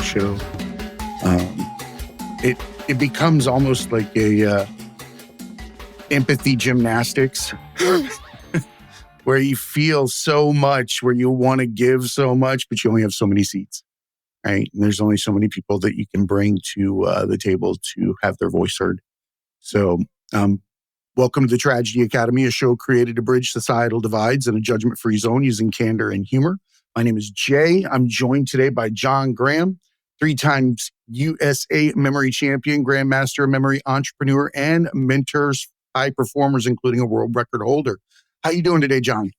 show. It becomes almost like a empathy gymnastics where you feel so much, where you want to give so much, but you only have so many seats, right? And there's only so many people that you can bring to the table to have their voice heard. So welcome to the Tragedy Academy, a show created to bridge societal divides in a judgment-free zone using candor and humor. My name is Jay. I'm joined today by John Graham, 3 times USA memory champion, Grandmaster, memory entrepreneur, and mentors high performers, including a world record holder. How you doing today, John?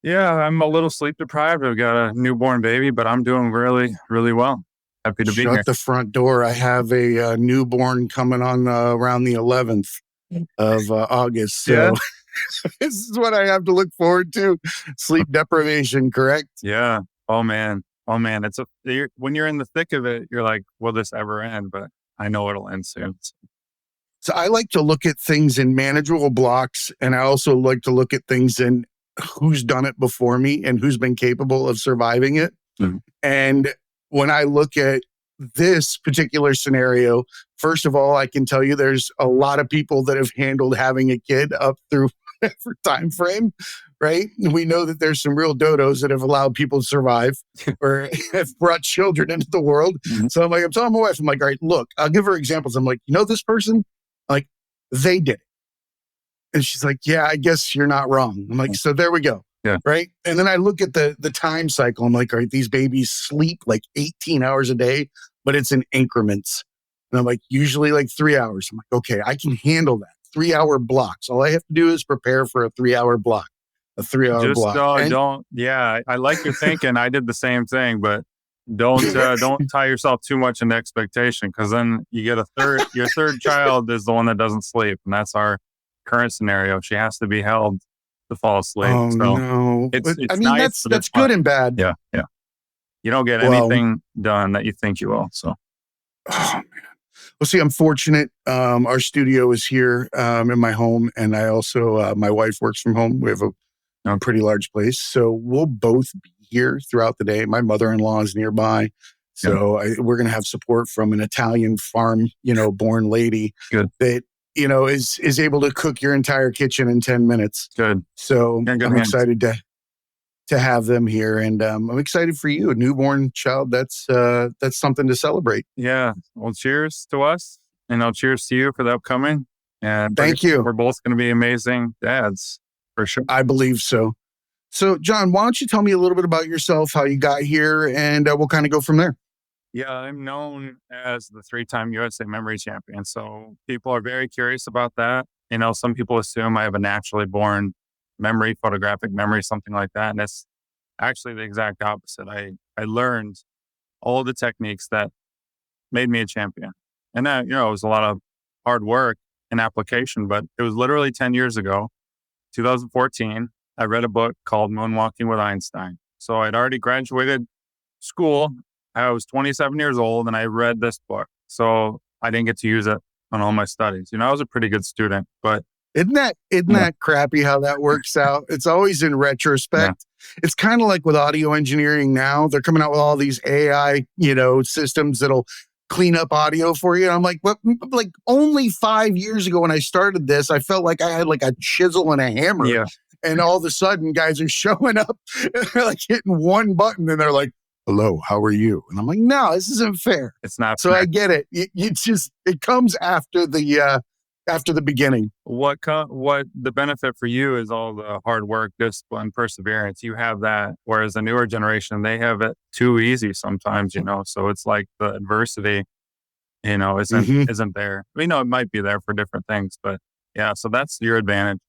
Yeah, I'm a little sleep deprived. I've got a newborn baby, but I'm doing really, really well. Happy to be here. Shut the front door. I have a newborn coming on around the 11th of August. So Yeah. this is what I have to look forward to. Sleep deprivation, correct? Yeah. Oh man. When you're in the thick of it, you're like, will this ever end? But I know it'll end soon. So I like to look at things in manageable blocks, and I also like to look at things in who's done it before me and who's been capable of surviving it. Mm-hmm. And when I look at this particular scenario, first of all, I can tell you there's a lot of people that have handled having a kid up through whatever time frame, right? And we know that there's some real dodos that have allowed people to survive or have brought children into the world. Mm-hmm. So I'm telling my wife, I'm like, all right, look, I'll give her examples. I'm like, you know this person? Like, they did it. And she's like, yeah, I guess you're not wrong. I'm like, so there we go. Yeah. Right. And then I look at the time cycle. I'm like, all right, these babies sleep like 18 hours a day, but it's in increments. And I'm like, usually like 3 hours. I'm like, okay, I can handle that. 3-hour blocks. All I have to do is prepare for a 3-hour block, a 3-hour block. I like your thinking. I did the same thing, but don't tie yourself too much into expectation, because then you get your third child is the one that doesn't sleep. And that's our current scenario. She has to be held to fall asleep. Oh, so no. it's I mean, nice, that's good and bad. Yeah. Yeah. You don't get anything done that you think you will. So. Oh, man. Well, see, I'm fortunate. Our studio is here in my home. And I also, my wife works from home. We have a pretty large place. So we'll both be here throughout the day. My mother-in-law is nearby. So we're going to have support from an Italian farm, born lady. Good. That, is able to cook your entire kitchen in 10 minutes. Good. So good I'm hands. excited to have them here. And I'm excited for you, a newborn child. That's something to celebrate. Yeah. Well, cheers to us, and cheers to you for the upcoming. And thank you. We're both going to be amazing dads for sure. I believe so. So, John, why don't you tell me a little bit about yourself, how you got here, and we'll kind of go from there. Yeah, I'm known as the 3-time USA memory champion. So people are very curious about that. Some people assume I have a naturally born memory, photographic memory, something like that. And it's actually the exact opposite. I learned all the techniques that made me a champion. And that, it was a lot of hard work and application, but it was literally 10 years ago, 2014, I read a book called Moonwalking with Einstein. So I'd already graduated school. I was 27 years old and I read this book. So I didn't get to use it on all my studies. I was a pretty good student, but isn't that crappy how that works out? It's always in retrospect. Yeah. It's kind of like with audio engineering now. They're coming out with all these AI, systems that'll clean up audio for you. And I'm like, what? Like only 5 years ago when I started this, I felt like I had like a chisel and a hammer. Yeah. And all of a sudden guys are showing up and they're like hitting one button and they're like, hello, how are you? And I'm like, no, this isn't fair. It's not so fair. I get it. It comes after the beginning. What the benefit for you is all the hard work, discipline, perseverance. You have that, whereas the newer generation, they have it too easy sometimes, So it's like the adversity, isn't there. It might be there for different things, but yeah, so that's your advantage.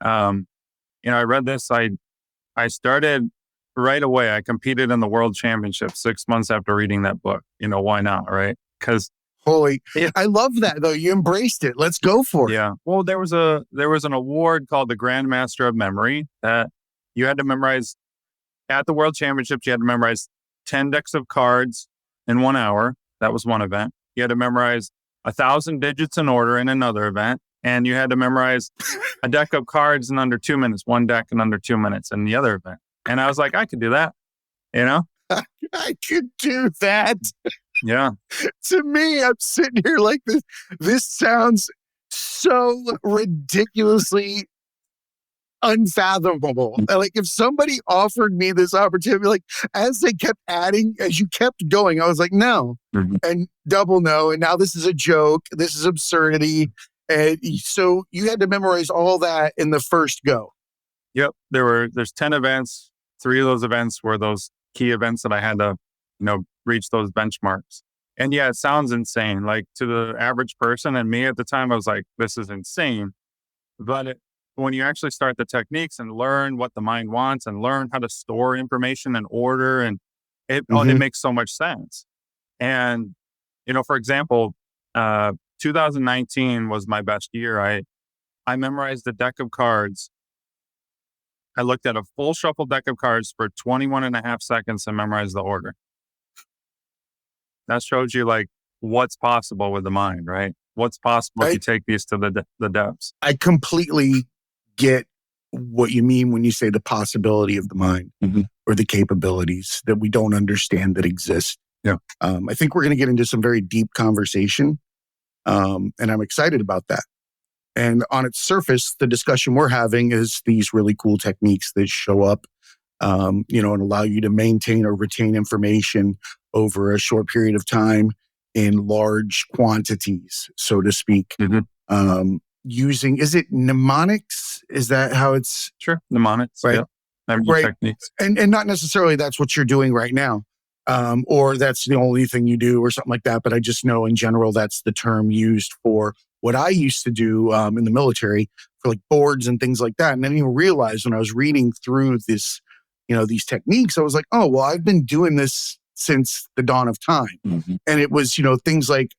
I read this. I started right away. I competed in the world championship 6 months after reading that book. Why not, right? Because I love that though. You embraced it. Let's go for it. Yeah. Well, there was an award called the Grandmaster of Memory that you had to memorize at the World Championships. You had to memorize 10 decks of cards in 1 hour. That was one event. You had to memorize 1,000 digits in order in another event. And you had to memorize a deck of cards in under 2 minutes, one deck in under 2 minutes in the other event. And I was like, I could do that, I could do that. Yeah. To me, I'm sitting here like this. This sounds so ridiculously unfathomable. Like if somebody offered me this opportunity, like as they kept adding, as you kept going, I was like, no, and double no. And now this is a joke. This is absurdity. And so you had to memorize all that in the first go. Yep. There's 10 events. 3 of those events were those key events that I had to, reach those benchmarks. And yeah, it sounds insane. Like to the average person and me at the time, I was like, this is insane. But when you actually start the techniques and learn what the mind wants and learn how to store information in order, and it makes so much sense. And, for example, 2019 was my best year. I memorized a deck of cards. I looked at a full shuffle deck of cards for 21 and a half seconds and memorized the order. That shows you like what's possible with the mind, right? What's possible if you take these to the depths. I completely get what you mean when you say the possibility of the mind or the capabilities that we don't understand that exist. Yeah. I think we're going to get into some very deep conversation, and I'm excited about that. And on its surface, the discussion we're having is these really cool techniques that show up, and allow you to maintain or retain information over a short period of time in large quantities, so to speak. Using, is it mnemonics? Is that how it's? Sure, mnemonics, right? Yeah. Right. Techniques. And not necessarily that's what you're doing right now, or that's the only thing you do or something like that. But I just know in general, that's the term used for what I used to do in the military for like boards and things like that. And then you realize when I was reading through this, these techniques, I was like, oh, well, I've been doing this since the dawn of time. And it was, things like,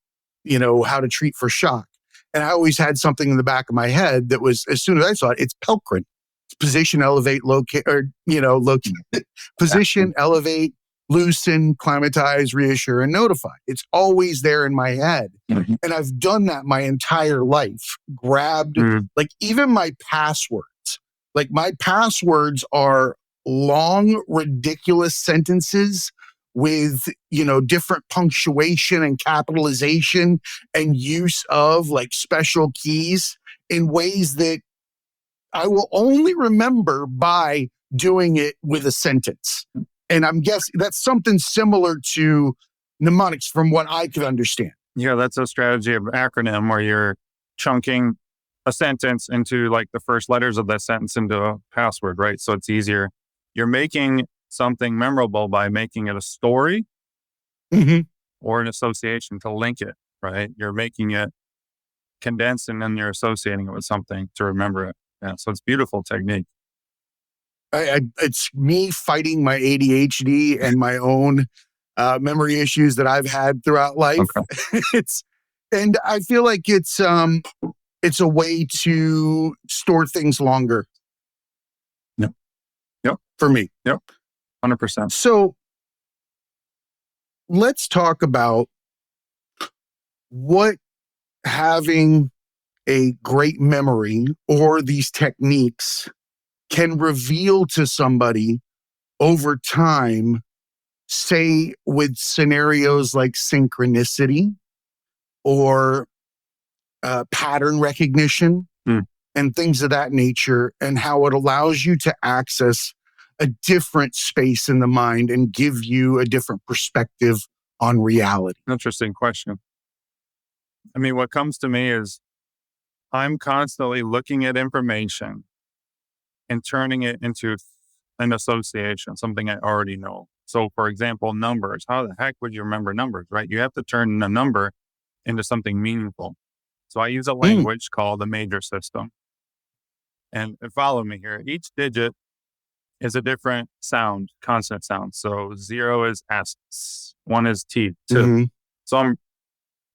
how to treat for shock. And I always had something in the back of my head that was, as soon as I saw it, it's Pelkrin. It's position, elevate, locate, or, locate, position, elevate, loosen, climatize, reassure, and notify. It's always there in my head. And I've done that my entire life. Grabbed, like even my passwords. Like my passwords are long, ridiculous sentences with, different punctuation and capitalization and use of like special keys in ways that I will only remember by doing it with a sentence. And I'm guessing that's something similar to mnemonics from what I could understand. Yeah, that's a strategy of acronym where you're chunking a sentence into like the first letters of that sentence into a password, right? So it's easier. You're making something memorable by making it a story or an association to link it, right? You're making it condensed and then you're associating it with something to remember it. Yeah, so it's beautiful technique. It's me fighting my ADHD and my own memory issues that I've had throughout life. Okay. And I feel like it's a way to store things longer. Yep. For me. Yep. 100%. So let's talk about what having a great memory or these techniques can reveal to somebody over time, say with scenarios like synchronicity or pattern recognition and things of that nature, and how it allows you to access a different space in the mind and give you a different perspective on reality. Interesting question. I mean, what comes to me is I'm constantly looking at information and turning it into an association, something I already know. So, for example, numbers. How the heck would you remember numbers, right? You have to turn a number into something meaningful. So I use a language called the major system. And follow me here. Each digit is a different sound, consonant sound. So 0 is S, 1 is T, 2. So I'm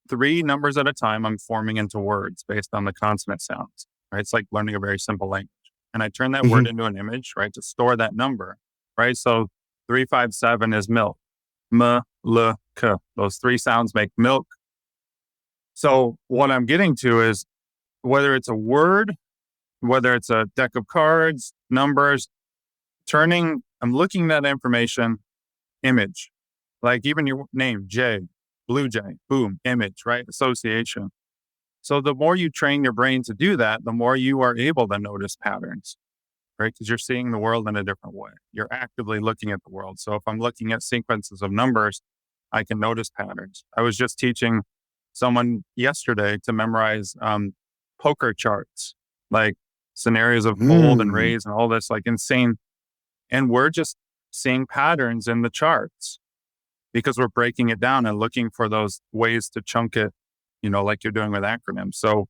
3 numbers at a time, I'm forming into words based on the consonant sounds, right? It's like learning a very simple language. And I turn that word into an image, right, to store that number, right? So 357 is milk, M, L, K. Those 3 sounds make milk. So what I'm getting to is whether it's a word, whether it's a deck of cards, numbers, I'm looking at that information, image, like even your name, Jay. blue jay, boom, image, right? Association. So the more you train your brain to do that, the more you are able to notice patterns, right? Because you're seeing the world in a different way. You're actively looking at the world. So if I'm looking at sequences of numbers, I can notice patterns. I was just teaching someone yesterday to memorize poker charts, like scenarios of fold and Mm. raise and all this, like insane. And we're just seeing patterns in the charts because we're breaking it down and looking for those ways to chunk it, like you're doing with acronyms. So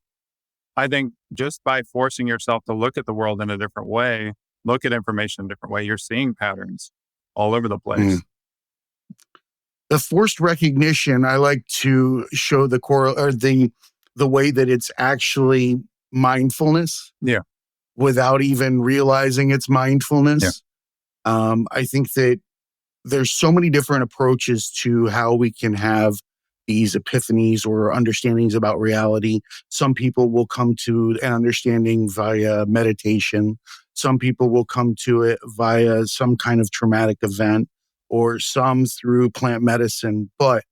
I think just by forcing yourself to look at the world in a different way, look at information in a different way, you're seeing patterns all over the Mm. place. The forced recognition, I like to show the way that it's actually mindfulness. Yeah. Without even realizing it's Yeah. mindfulness. I think that there's so many different approaches to how we can have these epiphanies or understandings about reality. Some people will come to an understanding via meditation. Some people will come to it via some kind of traumatic event, or some through plant medicine. But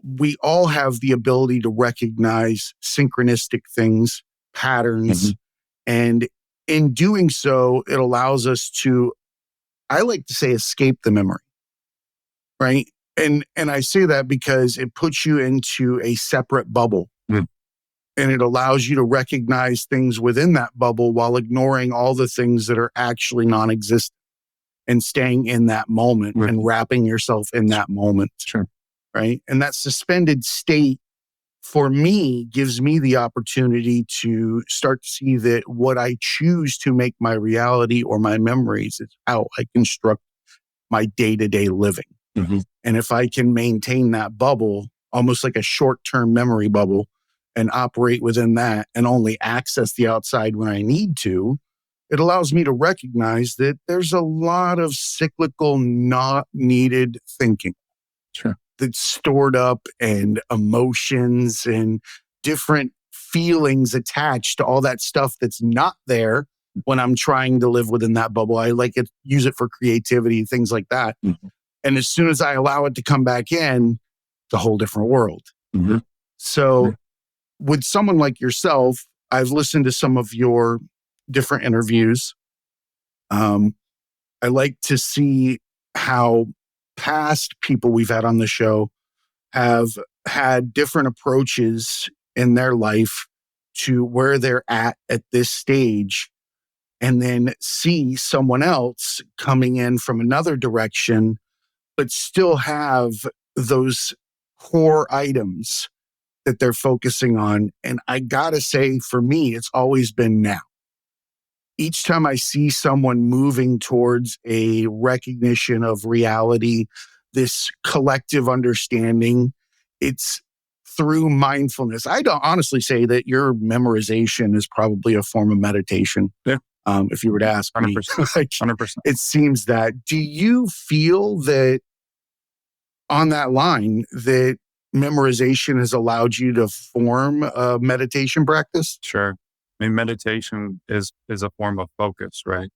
we all have the ability to recognize synchronistic things, patterns, and in doing so, it allows us to, I like to say, escape the memory, right? And I say that because it puts you into a separate bubble, Mm. and it allows you to recognize things within that bubble while ignoring all the things that are actually non-existent, and staying in that moment Right. and wrapping yourself in that moment, Sure. right? And that suspended state for me gives me the opportunity to start to see that what I choose to make my reality or my memories is how I construct my day-to-day living. Mhm. And if I can maintain that bubble, almost like a short-term memory bubble, and operate within that and only access the outside when I need to, it allows me to recognize that there's a lot of cyclical, not needed thinking Sure. that's stored up, and emotions and different feelings attached to all that stuff that's not there when I'm trying to live within that bubble. I like it, use it for creativity, things like that. Mhm. And as soon as I allow it to come back in, it's a whole different world. Mhm. So with someone like yourself, I've listened to some of your different interviews. Um, I like to see how past people we've had on the show have had different approaches in their life to where they're at this stage, and then see someone else coming in from another direction, but still have those core items that they're focusing on. And I gotta say, for me, it's always been now. Each time I see someone moving towards a recognition of reality, this collective understanding, it's through mindfulness. I don't honestly say that your memorization is probably a form of meditation. Yeah. If you were to ask me, 100%. like, 100%. it seems that. Do you feel that on that line that memorization has allowed you to form a meditation practice? Sure. I mean, meditation is a form of focus, right?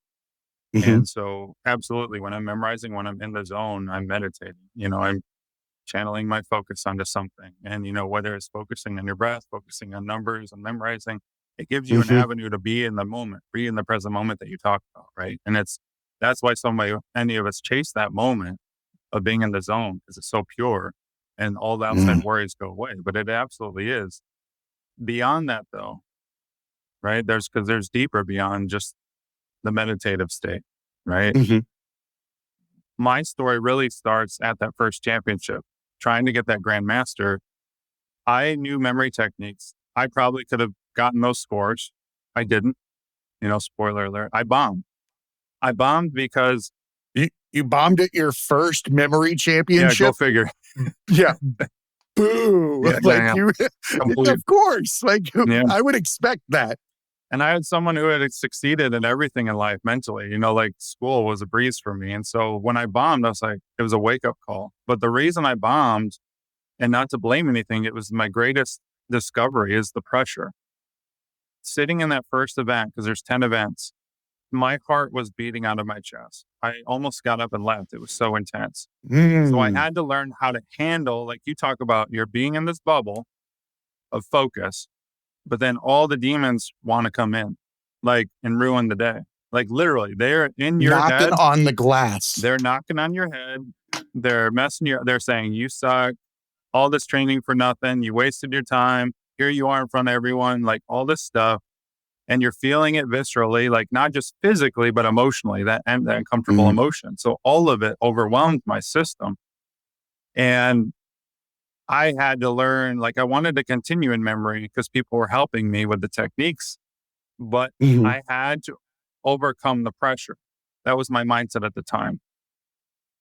Mhm. And so absolutely, when I'm memorizing, when I'm in the zone, I'm meditating. I'm channeling my focus onto something. And, whether it's focusing on your breath, focusing on numbers and memorizing, it gives you an Mhm. avenue to be in the moment, be in the present moment that you talk about, right? And that's why any of us chase that moment of being in the zone, because it's so pure and all the outside Mm. worries go away. But it absolutely is. Beyond that though, right? Because there's deeper beyond just the meditative state, right? Mhm. My story really starts at that first championship, trying to get that Grandmaster. I knew memory techniques. I probably could have gotten those scores. I didn't, spoiler alert. I bombed. I bombed because, You bombed at your first memory yeah, go championship? figure. Yeah. Boo. Yeah, Like yeah, you, complete. of course. Like Yeah. I would expect that. And I had someone who had succeeded in everything in life mentally, like school was a breeze for me. And so when I bombed, I was like, it was a wake up call. But the reason I bombed, and not to blame anything, it was my greatest discovery is the pressure. Sitting in that first event, because there's 10 events, my heart was beating out of my chest. I almost got up and left. It was so intense. So I Mm. had to learn how to handle, like you talk about, you're being in this bubble of focus, but then all the demons want to come in, like, and ruin the day. Like literally, they're in your Knocking head. on the glass. They're knocking on your head. They're messing you. They're saying you suck. All this training for nothing. You wasted your time. Here you are in front of everyone. Like all this stuff, and you're feeling it viscerally, like not just physically but emotionally. That uncomfortable Mhm. emotion. So all of it overwhelmed my system, and I had to learn. Like I wanted to continue in memory because people were helping me with the techniques, but Mhm. I had to overcome the pressure. That was my mindset at the time.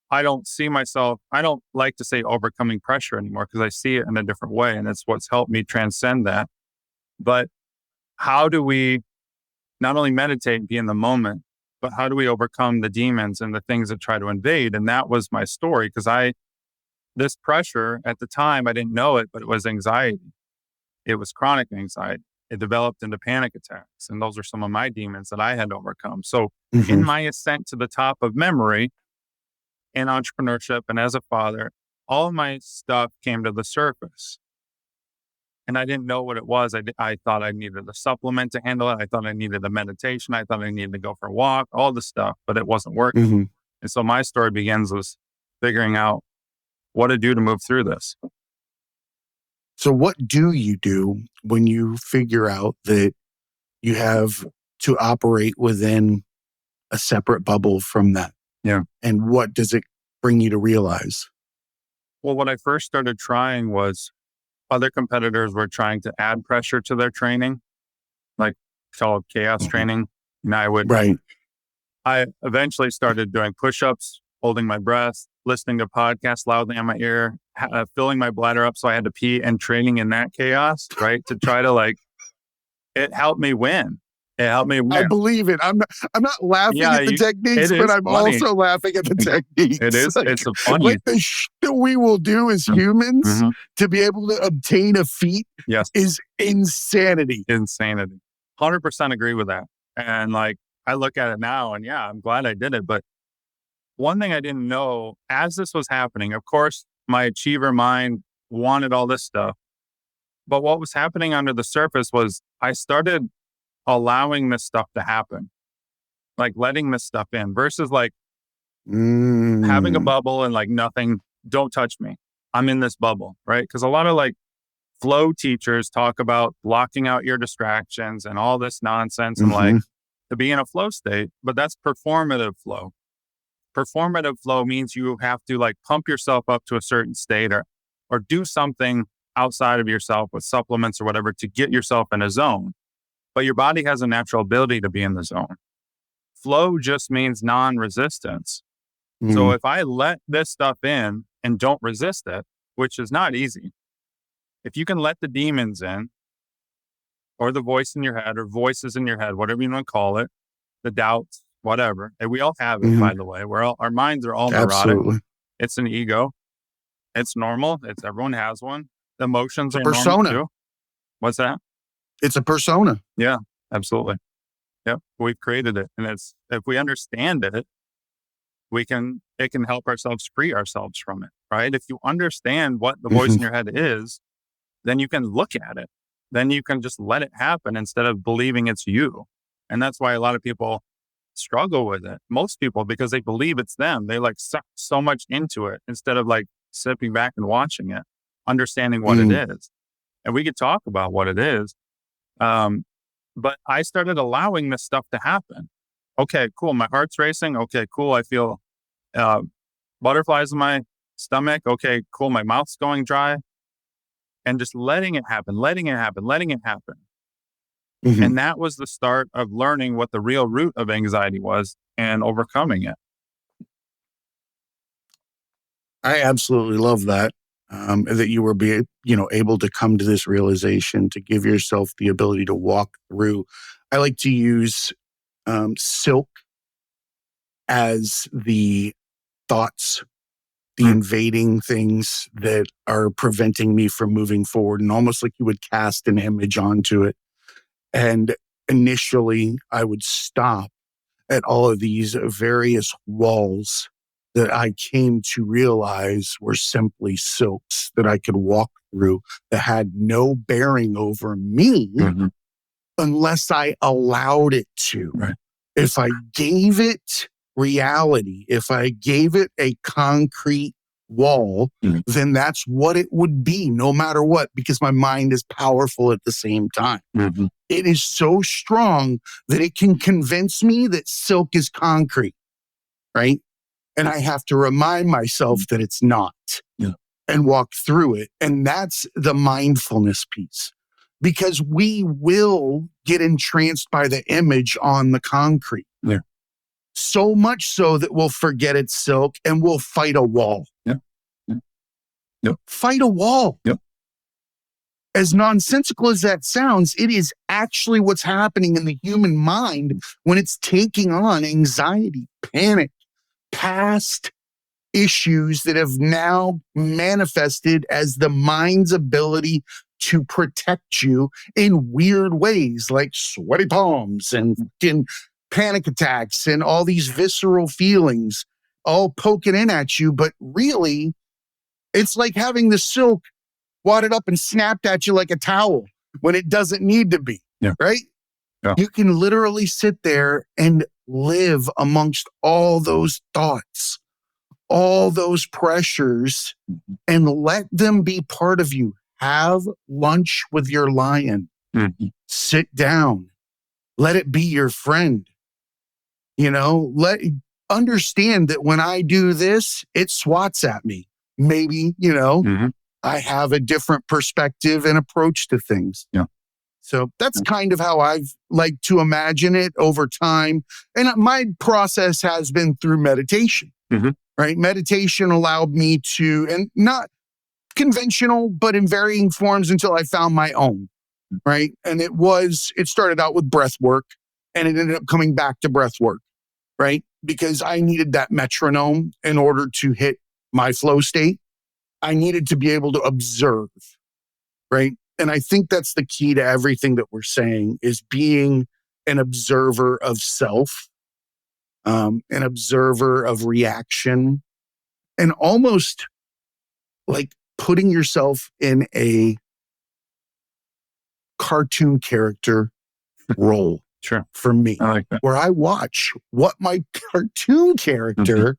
I don't see myself, I don't like to say overcoming pressure anymore because I see it in a different way. And it's what's helped me transcend that. But how do we not only meditate and be in the moment, but how do we overcome the demons and the things that try to invade? And that was my story because this pressure at the time, I didn't know it, but it was anxiety. It was chronic anxiety. It developed into panic attacks. And those are some of my demons that I had to overcome. So in Mhm. my ascent to the top of memory, in entrepreneurship and as a father, all of my stuff came to the surface. And I didn't know what it was. I thought I needed a supplement to handle it. I thought I needed a meditation. I thought I needed to go for a walk, all the stuff, but it wasn't working. Mhm. And so my story begins with figuring out what to do to move through this. So what do you do when you figure out that you have to operate within a separate bubble from that? Yeah. And what does it bring you to realize? Well, what I first started trying was other competitors were trying to add pressure to their training, like called chaos Mhm. training. And Right. I eventually started doing push-ups, holding my breath, listening to podcasts loudly on my ear, filling my bladder up so I had to pee, and training in that chaos, right? To try to like, it helped me win. It helped me I win. believe it. I'm not laughing Yeah, at the techniques, it but is I'm funny. also laughing at the techniques. It's a funny. Like the that we will do as humans Mhm. to be able to obtain a feat Yes, is insanity. insanity. 100% agree with that. And like, I look at it now and yeah, I'm glad I did it. But one thing I didn't know as this was happening, of course, my achiever mind wanted all this stuff. But what was happening under the surface was I started allowing this stuff to happen, like letting this stuff in versus like having a Mm. bubble and like nothing, don't touch me. I'm in this bubble, right? Because a lot of like flow teachers talk about blocking out your distractions and all this nonsense and like Mhm. to be in a flow state, but that's performative flow. Performative flow means you have to like pump yourself up to a certain state or do something outside of yourself with supplements or whatever to get yourself in a zone. But your body has a natural ability to be in the zone. Flow just means non-resistance. So Mm. if I let this stuff in and don't resist it, which is not easy, if you can let the demons in or the voice in your head or voices in your head, whatever you want to call it, the doubts, whatever, and we all have it, Mhm. by the way, our minds are all neurotic. Absolutely. It's an ego. It's normal. Everyone has one. The emotions It's a are normal persona. too. What's that? It's a persona. Yeah, absolutely. Yep. We've created it. And if we understand it, it can help ourselves free ourselves from it, right? If you understand what the voice in Mhm. your head is, then you can look at it. Then you can just let it happen instead of believing it's you. And that's why a lot of people struggle with it. Most people, because they believe it's them, they like suck so much into it instead of like sitting back and watching it, understanding what it Mm. is. And we could talk about what it is. Um, but I started allowing this stuff to happen. Okay, cool. My heart's racing. Okay, cool. I feel uh, butterflies in my stomach. Okay, cool. My mouth's going dry. And just letting it happen, letting it happen, letting it happen. Mhm. And that was the start of learning what the real root of anxiety was and overcoming it. I absolutely love that. That you were able to come to this realization to give yourself the ability to walk through. I like to use silk as the thoughts, the Mm, invading things that are preventing me from moving forward, and almost like you would cast an image onto it. And initially, I would stop at all of these various walls that I came to realize were simply silks that I could walk through that had no bearing over me unless I allowed it to. Right. If I gave it reality, if I gave it a concrete wall, then that's what it would be, no matter what, because my mind is powerful at the same time. It is so strong that it can convince me that silk is concrete, right? And I have to remind myself that it's not and walk through it. And that's the mindfulness piece, because we will get entranced by the image on the concrete. So much so that we'll forget it's silk and we'll fight a wall. Fight a wall. As nonsensical as that sounds, it is actually what's happening in the human mind when it's taking on anxiety, panic, past issues that have now manifested as the mind's ability to protect you in weird ways, like sweaty palms and panic attacks and all these visceral feelings all poking in at you. But really, it's like having the silk wadded up and snapped at you like a towel when it doesn't need to be, right? You can literally sit there and live amongst all those thoughts, all those pressures, and let them be part of you. Have lunch with your lion. Sit down. Let it be your friend. Understand that when I do this, it swats at me. Maybe, I have a different perspective and approach to things. So that's kind of how I've liked to imagine it over time. And my process has been through meditation, right? Meditation allowed me to, and not conventional, but in varying forms until I found my own, right? And it started out with breath work and it ended up coming back to breath work, right? Because I needed that metronome in order to hit my flow state. I needed to be able to observe, right? And I think that's the key to everything that we're saying, is being an observer of self, an observer of reaction, and almost like putting yourself in a cartoon character role. For me, I like that. Where I watch what my cartoon character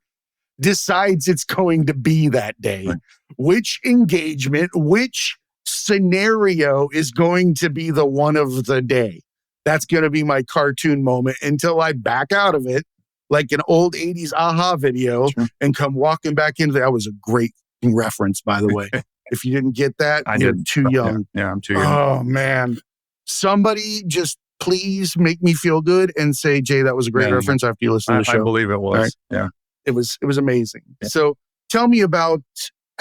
decides it's going to be that day, which engagement, which scenario is going to be the one of the day. That's going to be my cartoon moment until I back out of it like an old 80s aha video and come walking back into that. Was a great reference, by the way. If you didn't get that, you're too young. I'm too young. Oh, man. Somebody just please make me feel good and say, Jay, that was a great reference after you listen to the show. I believe it was. Right? It was amazing. So tell me about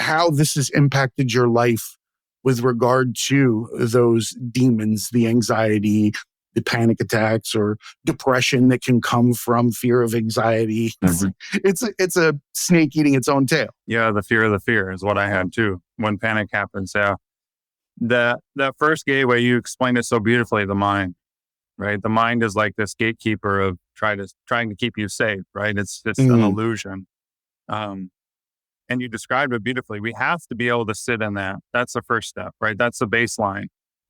how this has impacted your life with regard to those demons, the anxiety, the panic attacks, or depression that can come from fear of anxiety. It's a snake eating its own tail. Yeah, the fear of the fear is what I had too when panic happens. That first gateway, you explained it so beautifully, the mind, right? The mind is like this gatekeeper of trying to keep you safe, right? It's just an illusion. And you described it beautifully. We have to be able to sit in that. That's the first step, right? That's the baseline.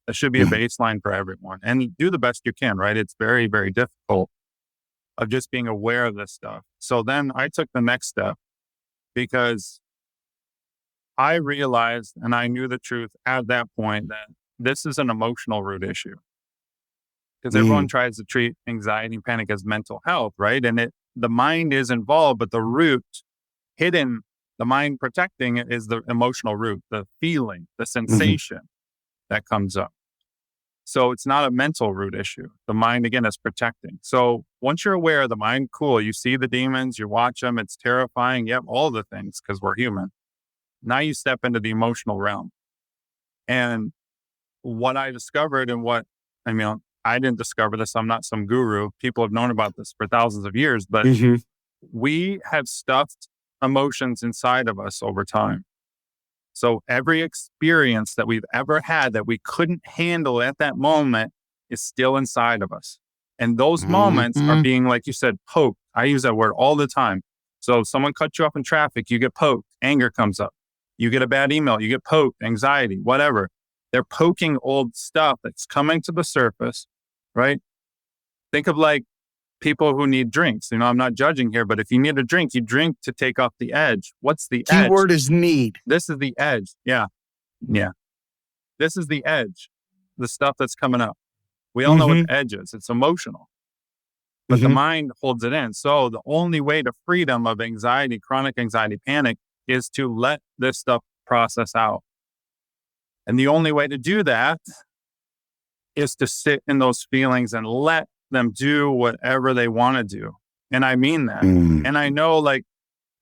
That should be a baseline for everyone. And do the best you can, right? It's very, very difficult of just being aware of this stuff. So then I took the next step because I realized and I knew the truth at that point that this is an emotional root issue. Because everyone tries to treat anxiety and panic as mental health, right? And the mind is involved, but the root hidden, the mind protecting it, is the emotional root, the feeling, the sensation that comes up. So it's not a mental root issue. The mind, again, is protecting. So once you're aware of the mind, cool, you see the demons, you watch them, it's terrifying. Yep, all the things, because we're human. Now you step into the emotional realm. And what I discovered I didn't discover this. I'm not some guru. People have known about this for thousands of years, but we have stuffed emotions inside of us over time. So every experience that we've ever had that we couldn't handle at that moment is still inside of us. And those moments are being, like you said, poked. I use that word all the time. So if someone cuts you off in traffic, you get poked, anger comes up. You get a bad email, you get poked, anxiety, whatever. They're poking old stuff that's coming to the surface, right? Think of like people who need drinks. I'm not judging here, but if you need a drink, you drink to take off the edge. What's the edge? Keyword is need. This is the edge. Yeah. This is the edge, the stuff that's coming up. We all know what the edge is. It's emotional, but the mind holds it in. So the only way to freedom of anxiety, chronic anxiety, panic, is to let this stuff process out. And the only way to do that is to sit in those feelings and let them do whatever they want to do. And I mean that. And I know, like,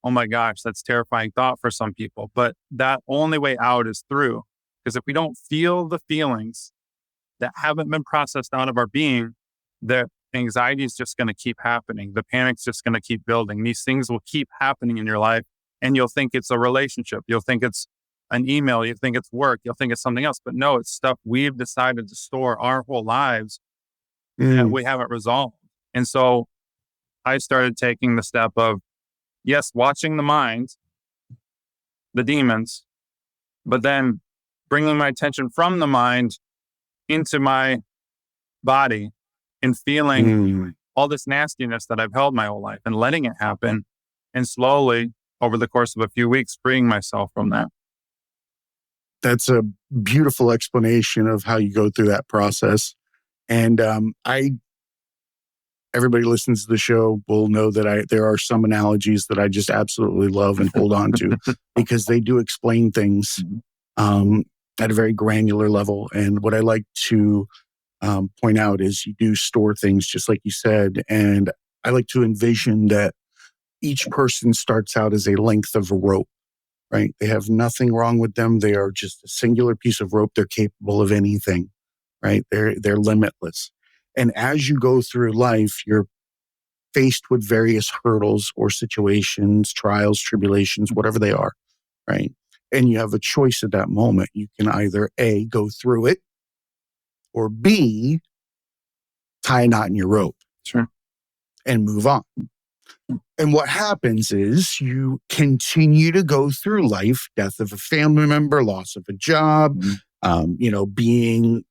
oh my gosh, that's terrifying thought for some people, but that only way out is through. Because if we don't feel the feelings that haven't been processed out of our being, the anxiety is just going to keep happening. The panic's just going to keep building. These things will keep happening in your life, and you'll think it's a relationship. You'll think it's an email. You think it's work. You'll think it's something else. But no, it's stuff we've decided to store our whole lives that we haven't resolved. And so I started taking the step of, yes, watching the mind, the demons, but then bringing my attention from the mind into my body and feeling all this nastiness that I've held my whole life and letting it happen. And slowly, over the course of a few weeks, freeing myself from that. That's a beautiful explanation of how you go through that process. And everybody listens to the show will know that there are some analogies that I just absolutely love and hold on to because they do explain things at a very granular level. And what I like to point out is you do store things just like you said. And I like to envision that each person starts out as a length of a rope, right? They have nothing wrong with them. They are just a singular piece of rope. They're capable of anything, right? They're limitless. And as you go through life, you're faced with various hurdles or situations, trials, tribulations, whatever they are, right? And you have a choice at that moment. You can either A, go through it, or B, tie a knot in your rope. Sure. And move on. And what happens is you continue to go through life, death of a family member, loss of a job, being,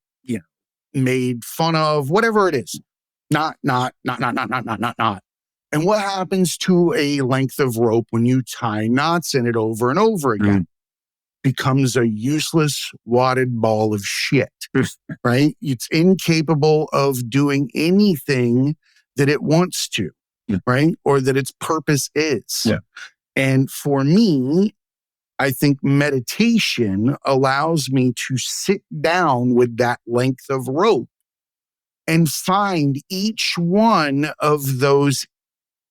made fun of, whatever it is. Not. And what happens to a length of rope when you tie knots in it over and over again? Becomes a useless wadded ball of shit, right? It's incapable of doing anything that it wants to, right? Or that its purpose is. Yeah. And for me, I think meditation allows me to sit down with that length of rope and find each one of those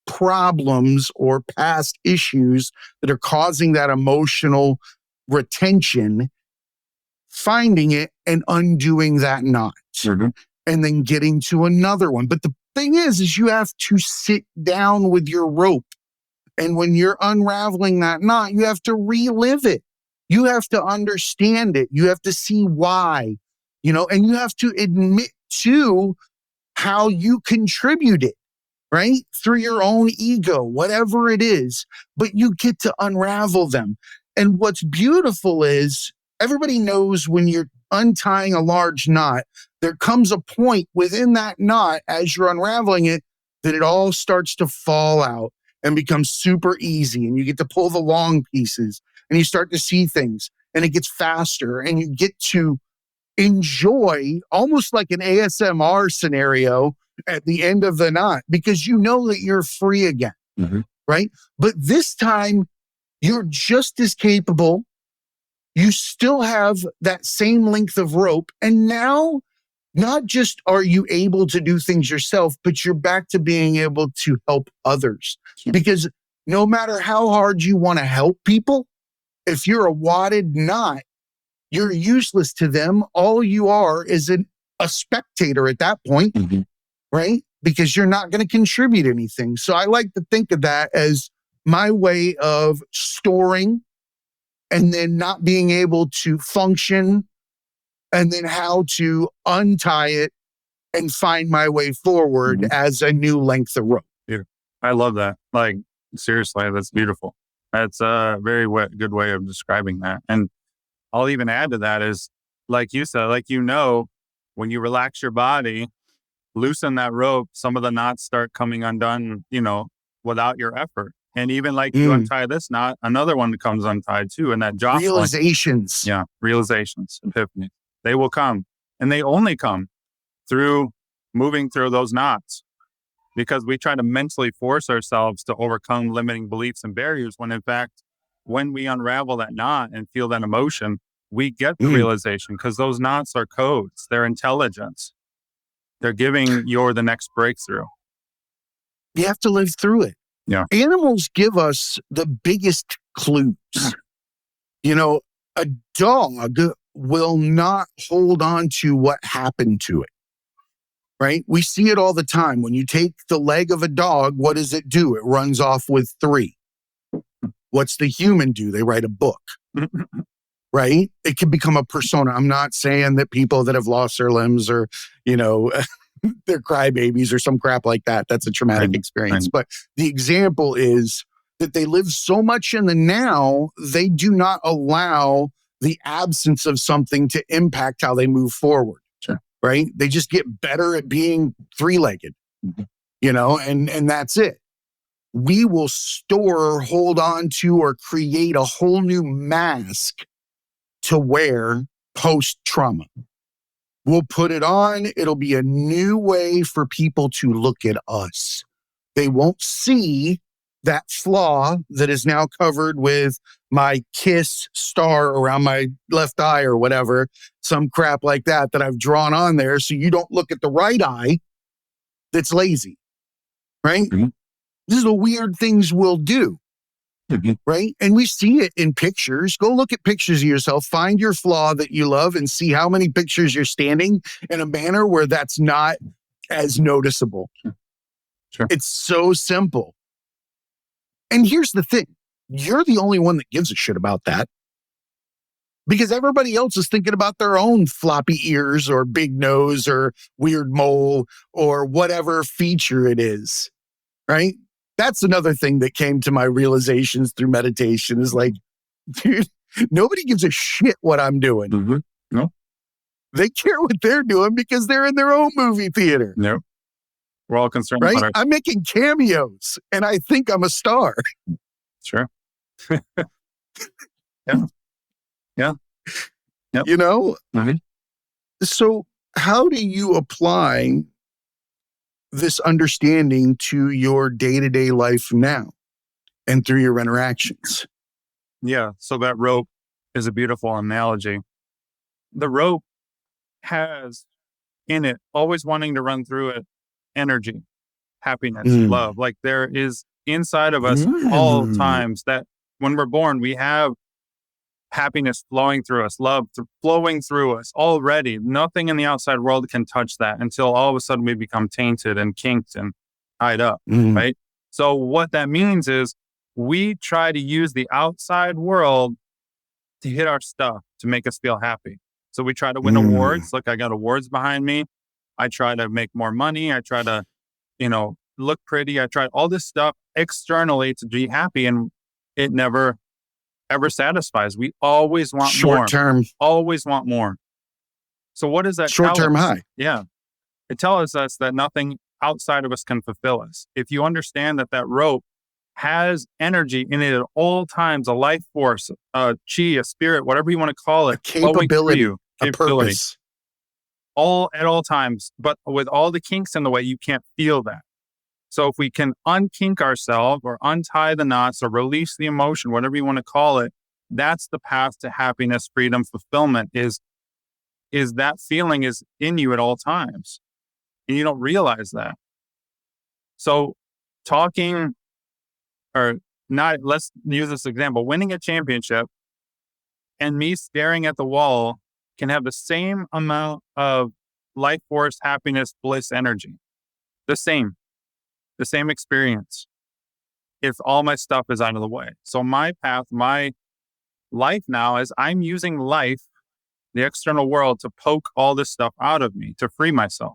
problems or past issues that are causing that emotional retention, finding it and undoing that knot, and then getting to another one. But the thing is you have to sit down with your rope. And when you're unraveling that knot, you have to relive it. You have to understand it. You have to see why, and you have to admit to how you contributed, right? Through your own ego, whatever it is, but you get to unravel them. And what's beautiful is everybody knows when you're untying a large knot, there comes a point within that knot as you're unraveling it that it all starts to fall out and becomes super easy. And you get to pull the long pieces and you start to see things and it gets faster and you get to enjoy almost like an ASMR scenario at the end of the knot because you know that you're free again, right? But this time you're just as capable. You still have that same length of rope. And now not just are you able to do things yourself, but you're back to being able to help others. Because no matter how hard you want to help people, if you're a wadded knot, you're useless to them. All you are is a spectator at that point, right? Because you're not going to contribute anything. So I like to think of that as my way of storing and then not being able to function and then how to untie it and find my way forward as a new length of rope. Yeah. I love that. Like, seriously, that's beautiful. That's a very good way of describing that. And I'll even add to that is, like you said, like, when you relax your body, loosen that rope, some of the knots start coming undone, without your effort. And even like you untie this knot, another one comes untied too. And that jostling. Realizations. Yeah. Realizations, epiphanies. They will come. And they only come through moving through those knots, because we try to mentally force ourselves to overcome limiting beliefs and barriers, when in fact, when we unravel that knot and feel that emotion, we get the realization, because those knots are codes. They're intelligence. They're giving you the next breakthrough. You have to live through it. Yeah. Animals give us the biggest clues. A dog will not hold on to what happened to it. Right? We see it all the time. When you take the leg of a dog, what does it do? It runs off with 3. What's the human do? They write a book. Right? It can become a persona. I'm not saying that people that have lost their limbs or, they're crybabies or some crap like that. That's a traumatic experience. But the example is that they live so much in the now, they do not allow the absence of something to impact how they move forward. Sure. Right? They just get better at being 3-legged, and that's it. We will store, hold on to, or create a whole new mask to wear post-trauma. We'll put it on. It'll be a new way for people to look at us. They won't see that flaw that is now covered with my kiss star around my left eye or whatever, some crap like that I've drawn on there, so you don't look at the right eye that's lazy, right? This is the weird things we'll do, right? And we see it in pictures. Go look at pictures of yourself, find your flaw that you love, and see how many pictures you're standing in a manner where that's not as noticeable. Sure. It's so simple. And here's the thing. You're the only one that gives a shit about that, because everybody else is thinking about their own floppy ears or big nose or weird mole or whatever feature it is, right? That's another thing that came to my realizations through meditation is like, dude, nobody gives a shit what I'm doing. No. They care what they're doing because they're in their own movie theater. No. We're all concerned right? about I'm making cameos and I think I'm a star. Sure. Yeah. Yeah. Yep. So how do you apply this understanding to your day-to-day life now and through your interactions? Yeah. So that rope is a beautiful analogy. The rope has in it, always wanting to run through it, energy, happiness, love. Like there is inside of us all times that when we're born, we have happiness flowing through us, love flowing through us already. Nothing in the outside world can touch that until all of a sudden we become tainted and kinked and tied up, right? So what that means is we try to use the outside world to hit our stuff, to make us feel happy. So we try to win awards. Look, I got awards behind me. I try to make more money. I try to, look pretty. I try all this stuff externally to be happy, and it never ever satisfies. We always want more. Short term. Always want more. So what does that short term high? Yeah. It tells us that nothing outside of us can fulfill us. If you understand that rope has energy in it at all times, a life force, a chi, a spirit, whatever you want to call it, a capability, a purpose, at all times. But with all the kinks in the way, you can't feel that. So if we can unkink ourselves or untie the knots or release the emotion, whatever you want to call it, that's the path to happiness, freedom, fulfillment. Is that feeling is in you at all times, and you don't realize that. So talking. Or not, let's use this example. Winning a championship and me staring at the wall can have the same amount of life force, happiness, bliss, energy. The same experience if all my stuff is out of the way. So my path, my life now is I'm using life, the external world, to poke all this stuff out of me, to free myself.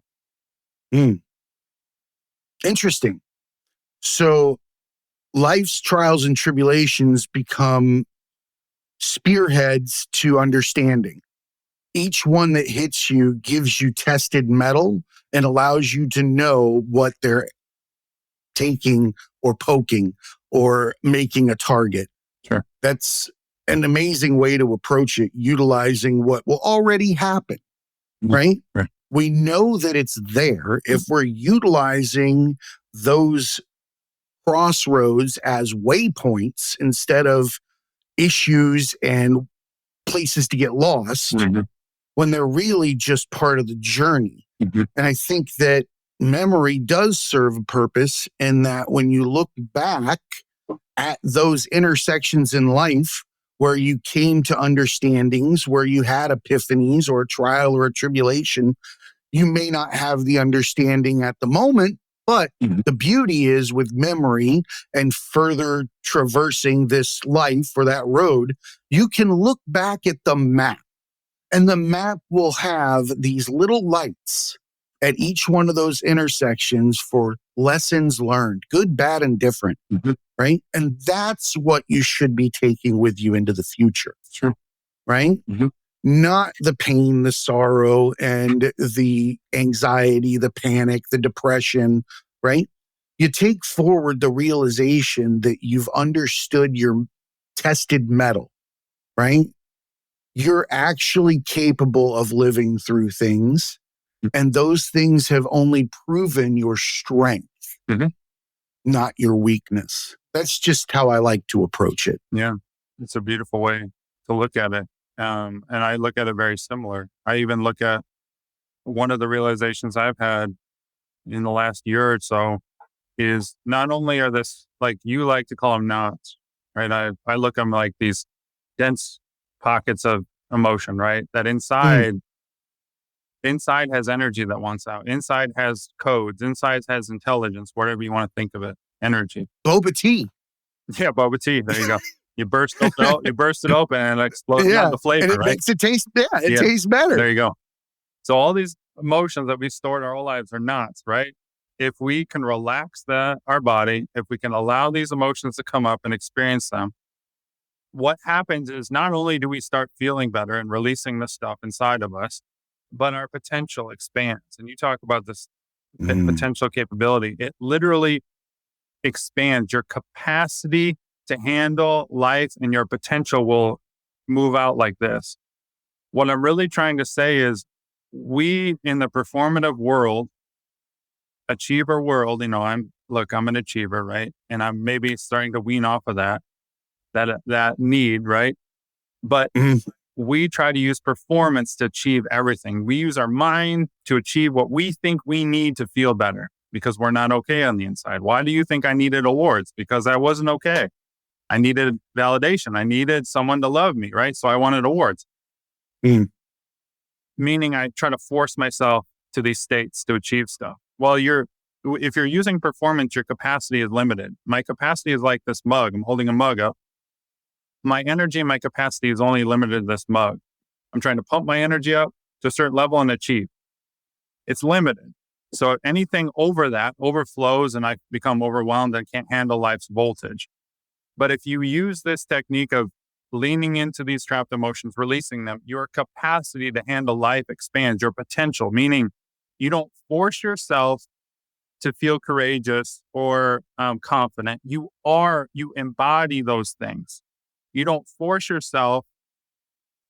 Hmm. Interesting. So life's trials and tribulations become spearheads to understanding. Each one that hits you gives you tested metal and allows you to know what they're taking or poking or making a target. Sure. That's an amazing way to approach it, utilizing what will already happen, right? Right. We know that it's there if we're utilizing those crossroads as waypoints instead of issues and places to get lost when they're really just part of the journey. And I think that memory does serve a purpose in that when you look back at those intersections in life where you came to understandings, where you had epiphanies or a trial or a tribulation, you may not have the understanding at the moment, but the beauty is with memory and further traversing this life or that road, you can look back at the map, and the map will have these little lights at each one of those intersections for lessons learned, good, bad, and different, right? And that's what you should be taking with you into the future, Sure. right? Not the pain, the sorrow, and the anxiety, the panic, the depression, right? You take forward the realization that you've understood your tested metal, right? You're actually capable of living through things, and those things have only proven your strength, not your weakness. That's just how I like to approach it. Yeah, it's a beautiful way to look at it. And I look at it very similar. I even look at one of the realizations I've had in the last year or so is not only are this, like you like to call them knots, right? I look at them like these dense pockets of emotion, right? That inside has energy that wants out. Inside has codes. Inside has intelligence, whatever you want to think of it. Energy. Boba tea. Yeah, boba tea. There you go. You burst it open and it explodes down the flavor, and it right? makes it taste. Yeah, it tastes better. There you go. So all these emotions that we stored our whole lives are knots, right? If we can relax our body, if we can allow these emotions to come up and experience them, what happens is not only do we start feeling better and releasing the stuff inside of us, but our potential expands. And you talk about this potential capability. It literally expands your capacity to handle life, and your potential will move out like this. What I'm really trying to say is we in the performative world, achiever world, I'm an achiever, right? And I'm maybe starting to wean off of that need, right? But we try to use performance to achieve everything. We use our mind to achieve what we think we need to feel better because we're not okay on the inside. Why do you think I needed awards? Because I wasn't okay. I needed validation. I needed someone to love me, right? So I wanted awards. Meaning I try to force myself to these states to achieve stuff. Well, if you're using performance, your capacity is limited. My capacity is like this mug. I'm holding a mug up. My energy and my capacity is only limited to this mug. I'm trying to pump my energy up to a certain level and achieve. It's limited. So anything over that overflows and I become overwhelmed and can't handle life's voltage. But if you use this technique of leaning into these trapped emotions, releasing them, your capacity to handle life expands, your potential, meaning you don't force yourself to feel courageous or confident. You embody those things. You don't force yourself,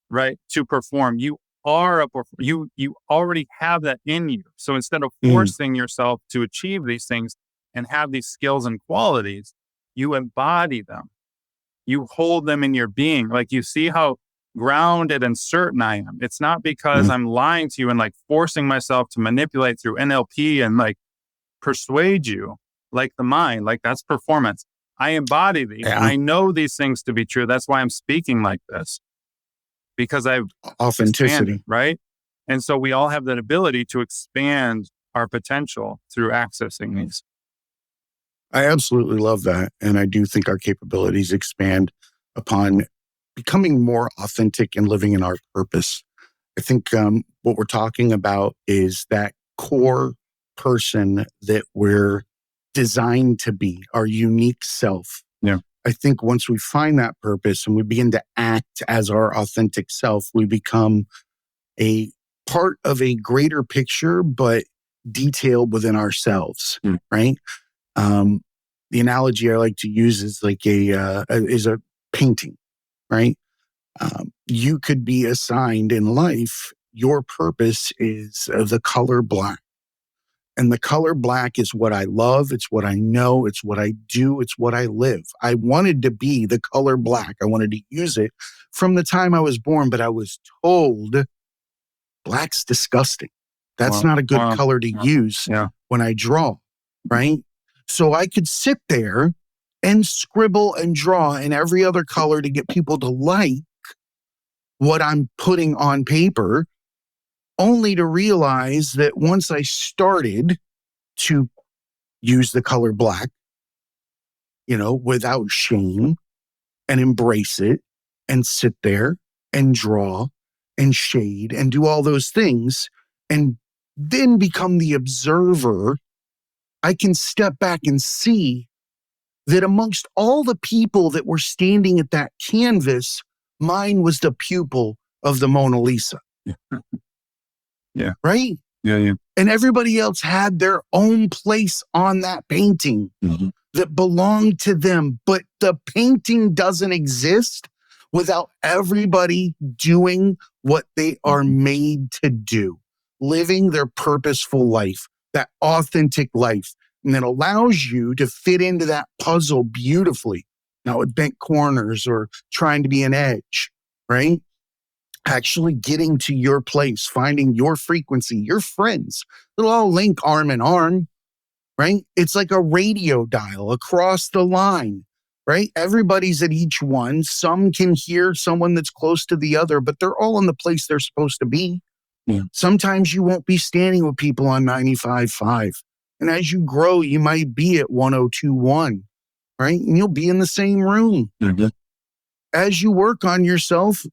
right, to perform. You are you already have that in you. So instead of forcing yourself to achieve these things and have these skills and qualities, you embody them. You hold them in your being. Like you see how grounded and certain I am. It's not because I'm lying to you and like forcing myself to manipulate through NLP and like persuade you like the mind, like that's performance. I embody these. Yeah. I know these things to be true. That's why I'm speaking like this because I've authenticity, expanded, right? And so we all have that ability to expand our potential through accessing these. I absolutely love that. And I do think our capabilities expand upon becoming more authentic and living in our purpose. I think what we're talking about is that core person that we're designed to be, our unique self. Yeah. I think once we find that purpose and we begin to act as our authentic self, we become a part of a greater picture, but detailed within ourselves, right? The analogy I like to use is like a painting, right? You could be assigned in life, your purpose is the color black. And the color black is what I love. It's what I know. It's what I do. It's what I live. I wanted to be the color black. I wanted to use it from the time I was born, but I was told black's disgusting. That's not a good color to use when I draw, right? So I could sit there and scribble and draw in every other color to get people to like what I'm putting on paper, only to realize that once I started to use the color black, without shame, and embrace it and sit there and draw and shade and do all those things and then become the observer, I can step back and see that amongst all the people that were standing at that canvas, mine was the pupil of the Mona Lisa. Yeah. Right? Yeah. And everybody else had their own place on that painting that belonged to them. But the painting doesn't exist without everybody doing what they are made to do, living their purposeful life, that authentic life. And it allows you to fit into that puzzle beautifully. Not with bent corners or trying to be an edge, right? Actually getting to your place, finding your frequency, your friends. It'll all link arm in arm, right? It's like a radio dial across the line, right? Everybody's at each one. Some can hear someone that's close to the other, but they're all in the place they're supposed to be. Yeah. Sometimes you won't be standing with people on 95.5. And as you grow, you might be at 102.1, right? And you'll be in the same room. As you work on yourself,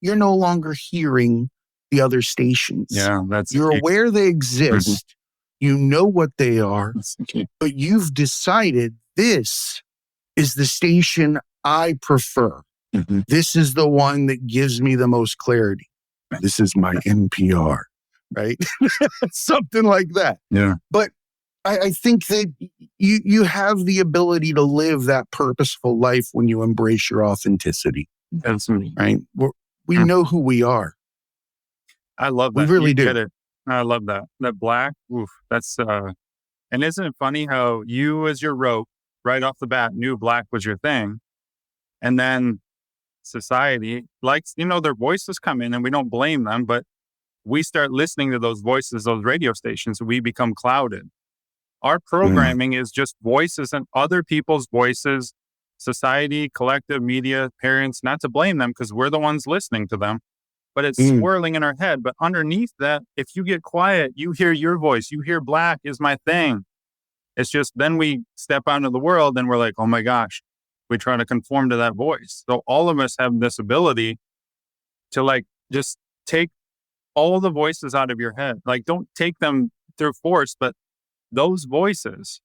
you're no longer hearing the other stations. Yeah, you're aware they exist. You know what they are, but you've decided this is the station I prefer. This is the one that gives me the most clarity. This is my NPR, right? Something like that. Yeah. But I think that you have the ability to live that purposeful life when you embrace your authenticity. Absolutely. Right? We know who we are. I love that. We really do. Get it. I love that. That black, oof, that's, and isn't it funny how you as your rope right off the bat knew black was your thing. And then society likes, their voices come in and we don't blame them, but we start listening to those voices, those radio stations, we become clouded. Our programming is just voices and other people's voices, society, collective media, parents, not to blame them because we're the ones listening to them, but it's swirling in our head. But underneath that, if you get quiet, you hear your voice, you hear black is my thing. It's just then we step out into the world and we're like, oh my gosh, we try to conform to that voice. So all of us have this ability to just take all the voices out of your head. Don't take them through force, but those voices,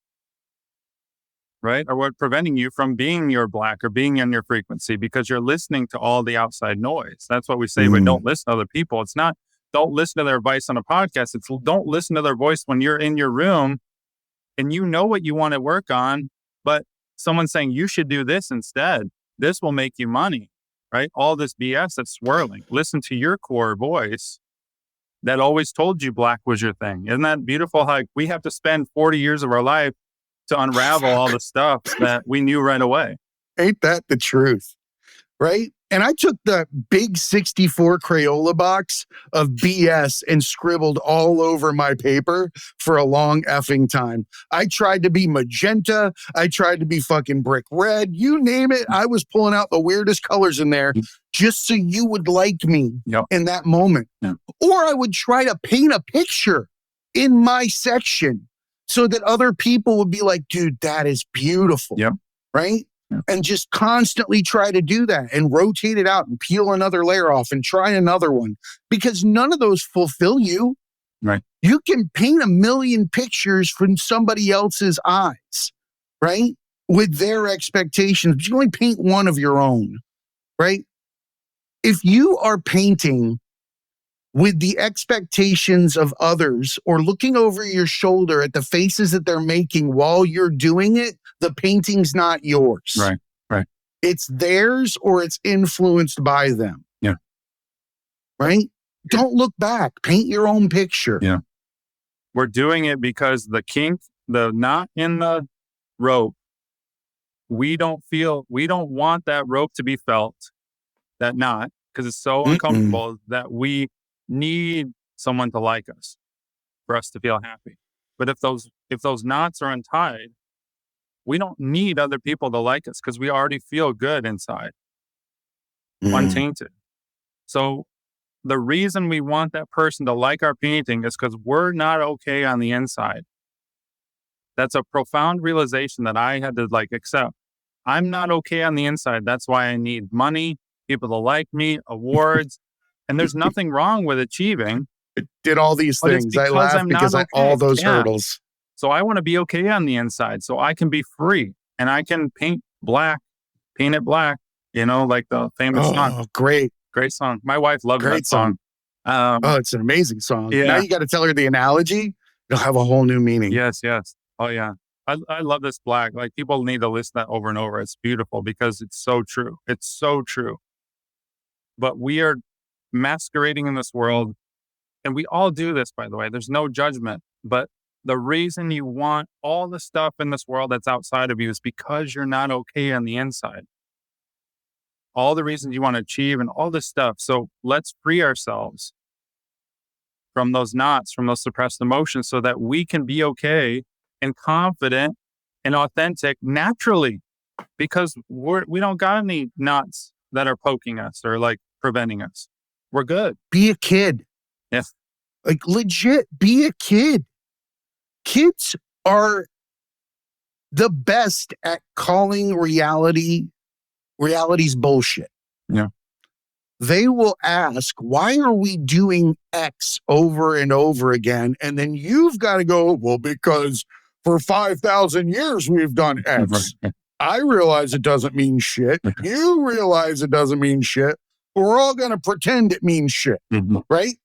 right, are what preventing you from being your black or being in your frequency because you're listening to all the outside noise. That's what we say when don't listen to other people. It's not don't listen to their advice on a podcast. It's don't listen to their voice when you're in your room and you know what you want to work on, but someone's saying you should do this instead. This will make you money, right? All this BS that's swirling. Listen to your core voice that always told you black was your thing. Isn't that beautiful? How we have to spend 40 years of our life to unravel all the stuff that we knew right away. Ain't that the truth? Right? And I took the big 64 Crayola box of BS and scribbled all over my paper for a long effing time. I tried to be magenta. I tried to be fucking brick red. You name it. I was pulling out the weirdest colors in there just so you would like me in that moment. Yep. Or I would try to paint a picture in my section so that other people would be like, dude, that is beautiful. Yep. Right? And just constantly try to do that and rotate it out and peel another layer off and try another one because none of those fulfill you. Right. You can paint a million pictures from somebody else's eyes, right? With their expectations, but you only paint one of your own, right? If you are painting with the expectations of others or looking over your shoulder at the faces that they're making while you're doing it, the painting's not yours. Right. Right. It's theirs or it's influenced by them. Yeah. Right? Don't look back. Paint your own picture. Yeah. We're doing it because the knot in the rope, we don't want that rope to be felt, that knot, because it's so uncomfortable that we need someone to like us for us to feel happy. But if those knots are untied, we don't need other people to like us because we already feel good inside, untainted. So the reason we want that person to like our painting is because we're not okay on the inside. That's a profound realization that I had to accept. I'm not okay on the inside. That's why I need money, people to like me, awards. And there's nothing wrong with achieving. It did all these things. I laugh because all those hurdles. So I want to be okay on the inside so I can be free and I can paint it black, like the famous song. Great song. My wife loves that song. It's an amazing song. Yeah. Now you got to tell her the analogy. It'll have a whole new meaning. Yes. Oh yeah. I love this black. People need to listen that over and over. It's beautiful because it's so true. It's so true. But we are masquerading in this world, and we all do this, by the way. There's no judgment. But the reason you want all the stuff in this world that's outside of you is because you're not okay on the inside. All the reasons you want to achieve and all this stuff. So let's free ourselves from those knots, from those suppressed emotions so that we can be okay and confident and authentic naturally, because we don't got any knots that are poking us or preventing us. We're good. Be a kid. Yes. Legit, be a kid. Kids are the best at calling reality's bullshit. Yeah. They will ask, why are we doing X over and over again? And then you've got to go, well, because for 5,000 years we've done X. I realize it doesn't mean shit. You realize it doesn't mean shit. We're all going to pretend it means shit, right?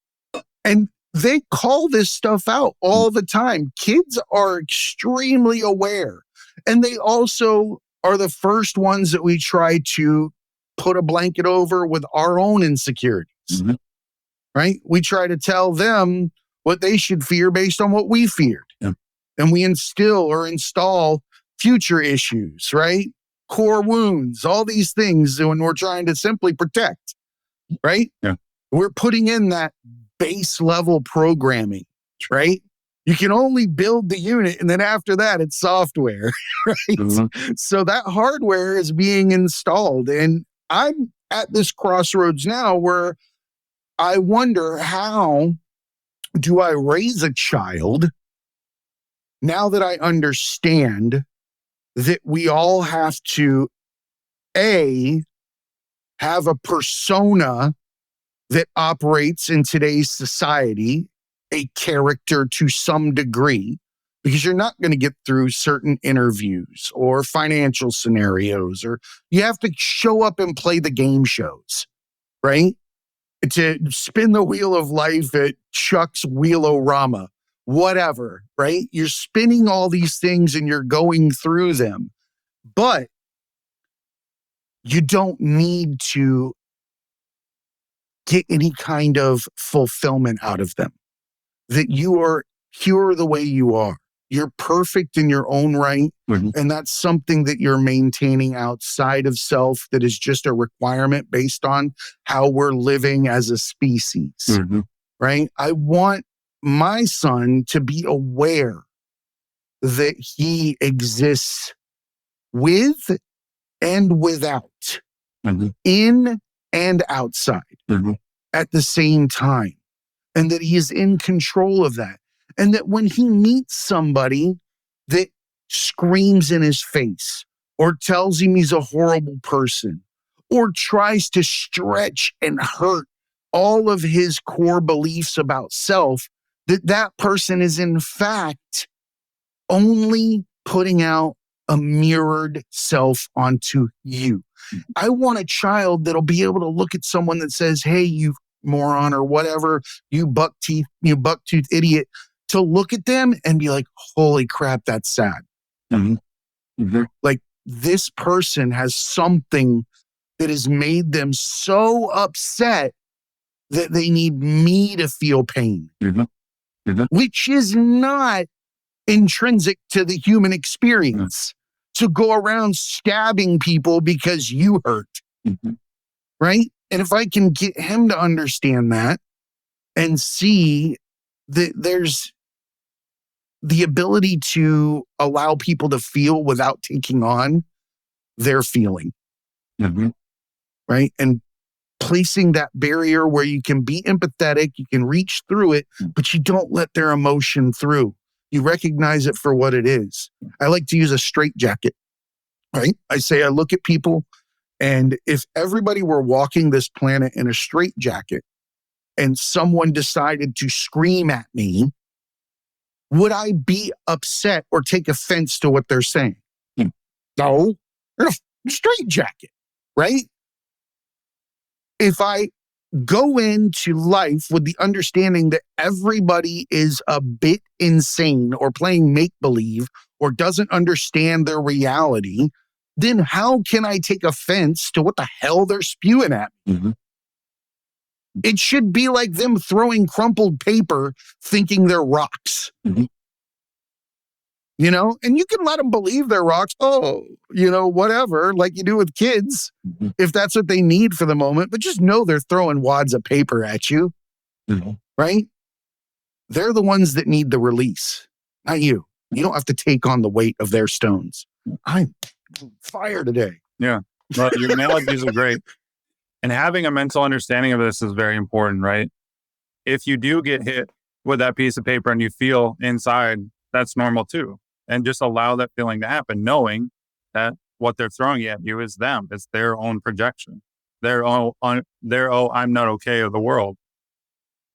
And they call this stuff out all the time. Kids are extremely aware. And they also are the first ones that we try to put a blanket over with our own insecurities, right? We try to tell them what they should fear based on what we feared. Yeah. And we instill or install future issues, right? Core wounds, all these things when we're trying to simply protect, right? Yeah. We're putting in that base level programming, right? You can only build the unit, and then after that, it's software, right? So that hardware is being installed. And I'm at this crossroads now where I wonder, how do I raise a child now that I understand that we all have to, have a persona that operates in today's society, a character to some degree, because you're not going to get through certain interviews or financial scenarios, or you have to show up and play the game shows, right? To spin the wheel of life at Chuck's Wheel-O-Rama, whatever, right? You're spinning all these things and you're going through them, but you don't need to get any kind of fulfillment out of them. That you are pure the way you are. You're perfect in your own right. And that's something that you're maintaining outside of self, that is just a requirement based on how we're living as a species, right? I want my son to be aware that he exists with and without, in and outside at the same time. And that he is in control of that. And that when he meets somebody that screams in his face or tells him he's a horrible person or tries to stretch and hurt all of his core beliefs about self, that person is in fact only putting out a mirrored self onto you. I want a child that'll be able to look at someone that says, hey, you moron or whatever, you bucktooth idiot, to look at them and be like, holy crap, that's sad. Mm-hmm. Mm-hmm. Like, this person has something that has made them so upset that they need me to feel pain, Mm-hmm. Mm-hmm. which is not intrinsic to the human experience. To go around stabbing people because you hurt, right? And if I can get him to understand that and see that there's the ability to allow people to feel without taking on their feeling, right? And placing that barrier where you can be empathetic, you can reach through it, but you don't let their emotion through. You recognize it for what it is. I like to use a straitjacket, right? I say, I look at people, and if everybody were walking this planet in a straitjacket and someone decided to scream at me, would I be upset or take offense to what they're saying? No, they're a straitjacket, right? If I go into life with the understanding that everybody is a bit insane or playing make-believe or doesn't understand their reality, then how can I take offense to what the hell they're spewing at me? It should be like them throwing crumpled paper thinking they're rocks. You know, and you can let them believe they're rocks. Oh, whatever, like you do with kids, if that's what they need for the moment. But just know they're throwing wads of paper at you, right? They're the ones that need the release, not you. You don't have to take on the weight of their stones. I'm on fire today. Yeah. Well, your analogies are great. And having a mental understanding of this is very important, right? If you do get hit with that piece of paper and you feel inside, that's normal too. And just allow that feeling to happen, knowing that what they're throwing at you is them. It's their own projection. Their I'm not okay of the world.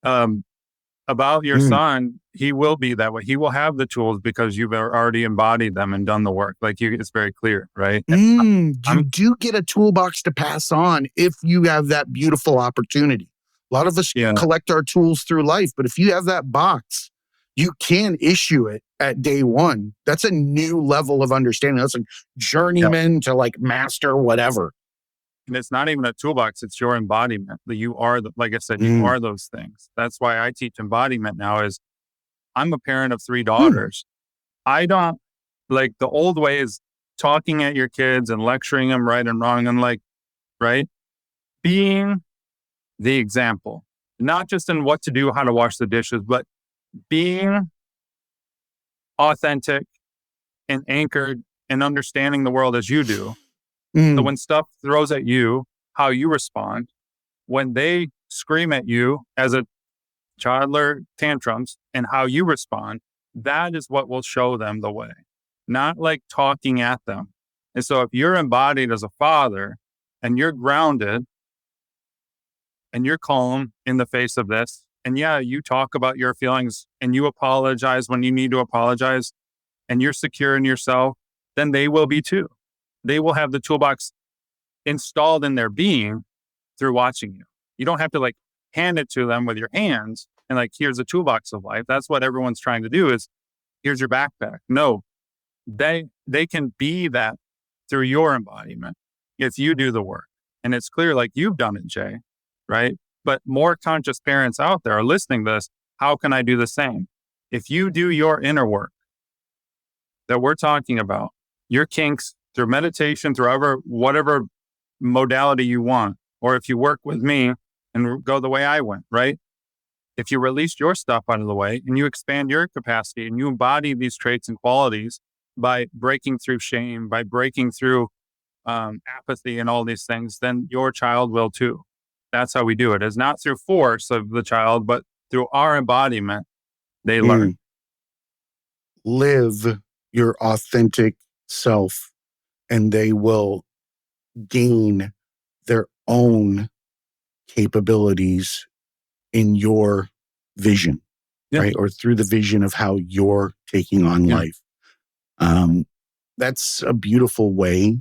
About your son, he will be that way. He will have the tools because you've already embodied them and done the work. Like it's very clear, right? You do get a toolbox to pass on if you have that beautiful opportunity. A lot of us collect our tools through life, but if you have that box, you can issue it at day one. That's a new level of understanding. That's like journeyman to like master, whatever. And it's not even a toolbox. It's your embodiment. That you are, like I said, you are those things. That's why I teach embodiment now is I'm a parent of 3 daughters. I don't, like, the old way is talking at your kids and lecturing them right and wrong. And like, right? Being the example, not just in what to do, how to wash the dishes, but being authentic and anchored and understanding the world as you do. So when stuff throws at you, how you respond, when they scream at you as a toddler tantrums and how you respond, that is what will show them the way, not like talking at them. And so if you're embodied as a father and you're grounded and you're calm in the face of this, and you talk about your feelings and you apologize when you need to apologize and you're secure in yourself, then they will be too. They will have the toolbox installed in their being through watching you. You don't have to like hand it to them with your hands and like, here's a toolbox of life. That's what everyone's trying to do is here's your backpack. No, they can be that through your embodiment if you do the work. And it's clear like you've done it, Jay, right? But more conscious parents out there are listening to this. How can I do the same? If you do your inner work that we're talking about, your kinks through meditation, through whatever modality you want, or if you work with me and go the way I went, right? If you release your stuff out of the way and you expand your capacity and you embody these traits and qualities by breaking through shame, by breaking through apathy and all these things, then your child will too. That's how we do it. It's not through force of the child, but through our embodiment, they learn. Live your authentic self and they will gain their own capabilities in your vision. right? Or through the vision of how you're taking on life. That's a beautiful way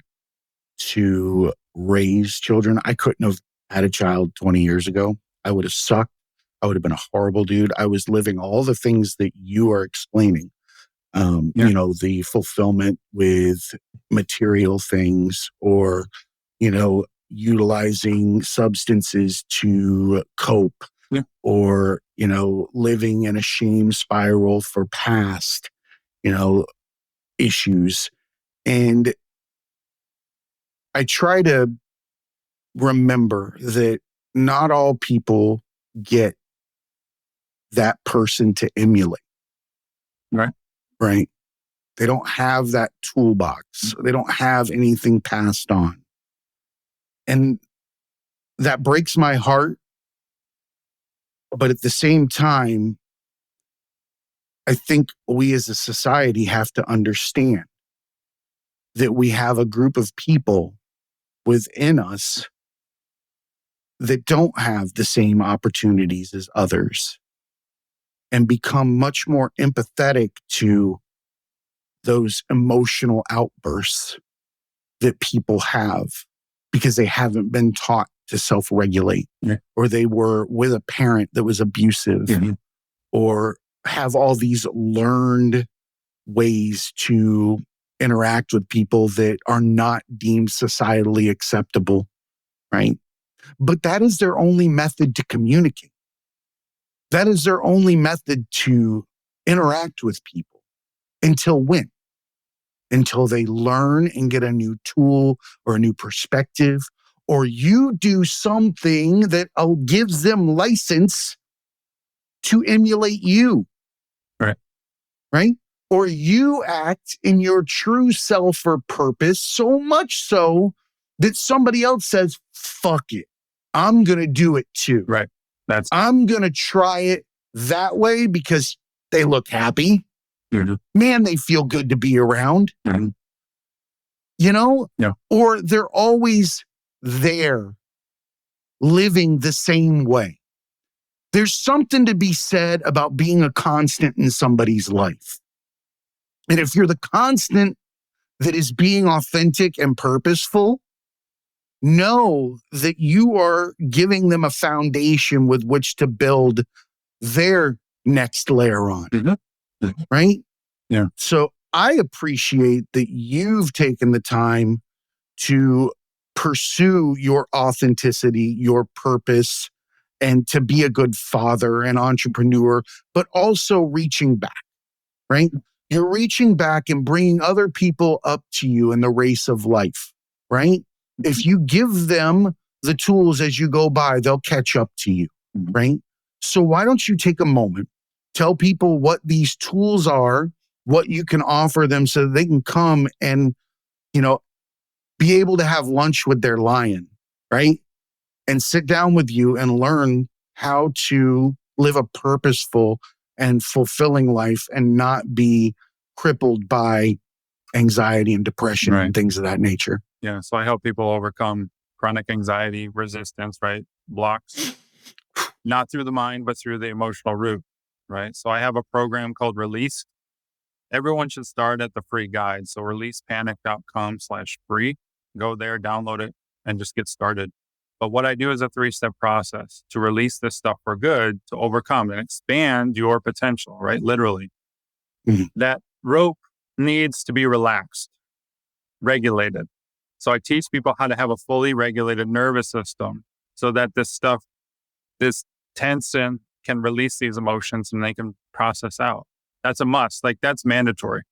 to raise children. I couldn't have had a child 20 years ago. I would have sucked. I would have been a horrible dude. I was living all the things that you are explaining. The fulfillment with material things, or, utilizing substances to cope, or, living in a shame spiral for past, issues. And I try to remember that not all people get that person to emulate. Right. They don't have that toolbox. They don't have anything passed on. And that breaks my heart. But at the same time, I think we as a society have to understand that we have a group of people within us that don't have the same opportunities as others, and become much more empathetic to those emotional outbursts that people have because they haven't been taught to self-regulate, or they were with a parent that was abusive, or have all these learned ways to interact with people that are not deemed societally acceptable, right? But that is their only method to communicate. That is their only method to interact with people. Until when? Until they learn and get a new tool or a new perspective, or you do something that gives them license to emulate you. Right? Or you act in your true self or purpose, so much so that somebody else says, fuck it, I'm going to do it too. Right. I'm going to try it that way because they look happy. Man, they feel good to be around. Or they're always there living the same way. There's something to be said about being a constant in somebody's life. And if you're the constant that is being authentic and purposeful, know that you are giving them a foundation with which to build their next layer on. Right? Yeah. So I appreciate that you've taken the time to pursue your authenticity, your purpose, and to be a good father and entrepreneur, but also reaching back, right? You're reaching back and bringing other people up to you in the race of life, right? If you give them the tools as you go by, they'll catch up to you, right? So why don't you take a moment, tell people what these tools are, what you can offer them so that they can come and, be able to have lunch with their lion, right? And sit down with you and learn how to live a purposeful and fulfilling life and not be crippled by anxiety and depression and things of that nature. Yeah. So I help people overcome chronic anxiety, resistance, right? Blocks, not through the mind, but through the emotional root, right? So I have a program called Release. Everyone should start at the free guide. So releasepanic.com/free. Go there, download it, and just get started. But what I do is a 3-step process to release this stuff for good, to overcome and expand your potential, right? Literally. That rope needs to be relaxed, regulated. So I teach people how to have a fully regulated nervous system so that this tension can release these emotions and they can process out. That's a must. Like, that's mandatory.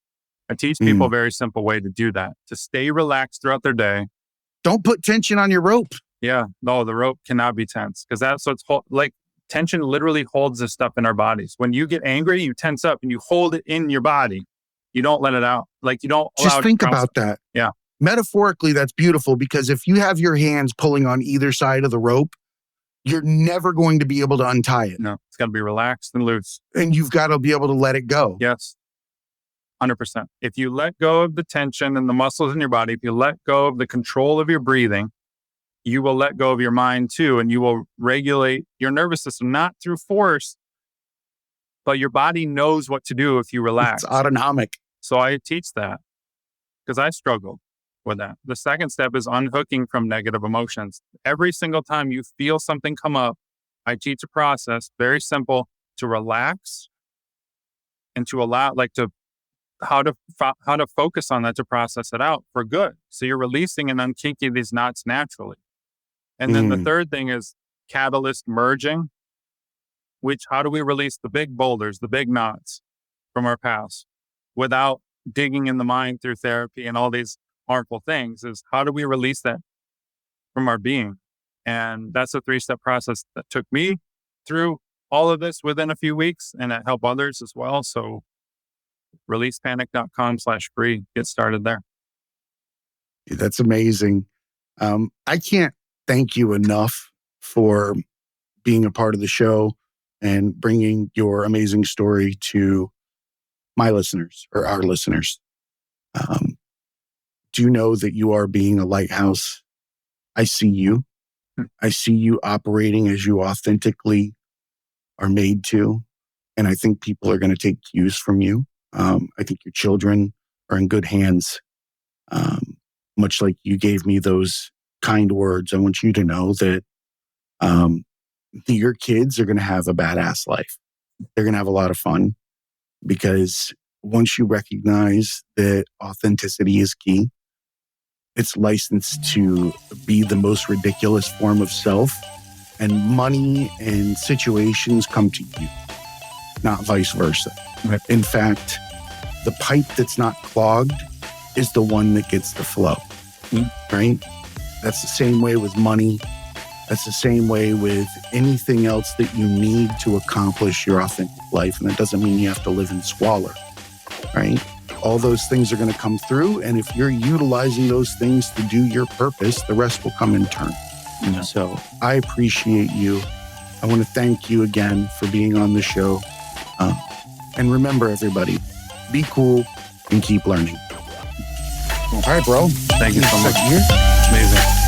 I teach people a very simple way to do that, to stay relaxed throughout their day. Don't put tension on your rope. Yeah, no, the rope cannot be tense because that's what's like tension literally holds this stuff in our bodies. When you get angry, you tense up and you hold it in your body. You don't let it out. Like, you don't just think about that. Yeah. Metaphorically, that's beautiful because if you have your hands pulling on either side of the rope, you're never going to be able to untie it. No, it's got to be relaxed and loose. And you've got to be able to let it go. Yes. 100%. If you let go of the tension and the muscles in your body, if you let go of the control of your breathing, you will let go of your mind too, and you will regulate your nervous system, not through force, but your body knows what to do if you relax. It's autonomic. So I teach that because I struggled with that. The second step is unhooking from negative emotions. Every single time you feel something come up, I teach a process, very simple, to relax and to allow, how to focus on that, to process it out for good. So you're releasing and unkinking these knots naturally. And then the third thing is catalyst merging, which how do we release the big boulders, the big knots from our past without digging in the mind through therapy and all these harmful things, is how do we release that from our being? And that's a 3-step process that took me through all of this within a few weeks, and it helped others as well. So releasepanic.com/free. Get started there. That's amazing. I can't thank you enough for being a part of the show and bringing your amazing story to my listeners or our listeners. Do you know that you are being a lighthouse? I see you. I see you operating as you authentically are made to. And I think people are going to take cues from you. I think your children are in good hands. Much like you gave me those kind words, I want you to know that your kids are going to have a badass life. They're going to have a lot of fun, because once you recognize that authenticity is key, it's licensed to be the most ridiculous form of self, and money and situations come to you, not vice versa. Right. In fact, the pipe that's not clogged is the one that gets the flow, right? That's the same way with money. That's the same way with anything else that you need to accomplish your authentic life. And that doesn't mean you have to live in squalor, right? All those things are going to come through. And if you're utilizing those things to do your purpose, the rest will come in turn. Yeah. So I appreciate you. I want to thank you again for being on the show. And remember, everybody, be cool and keep learning. All right, bro. Thank you so much. Here. Amazing.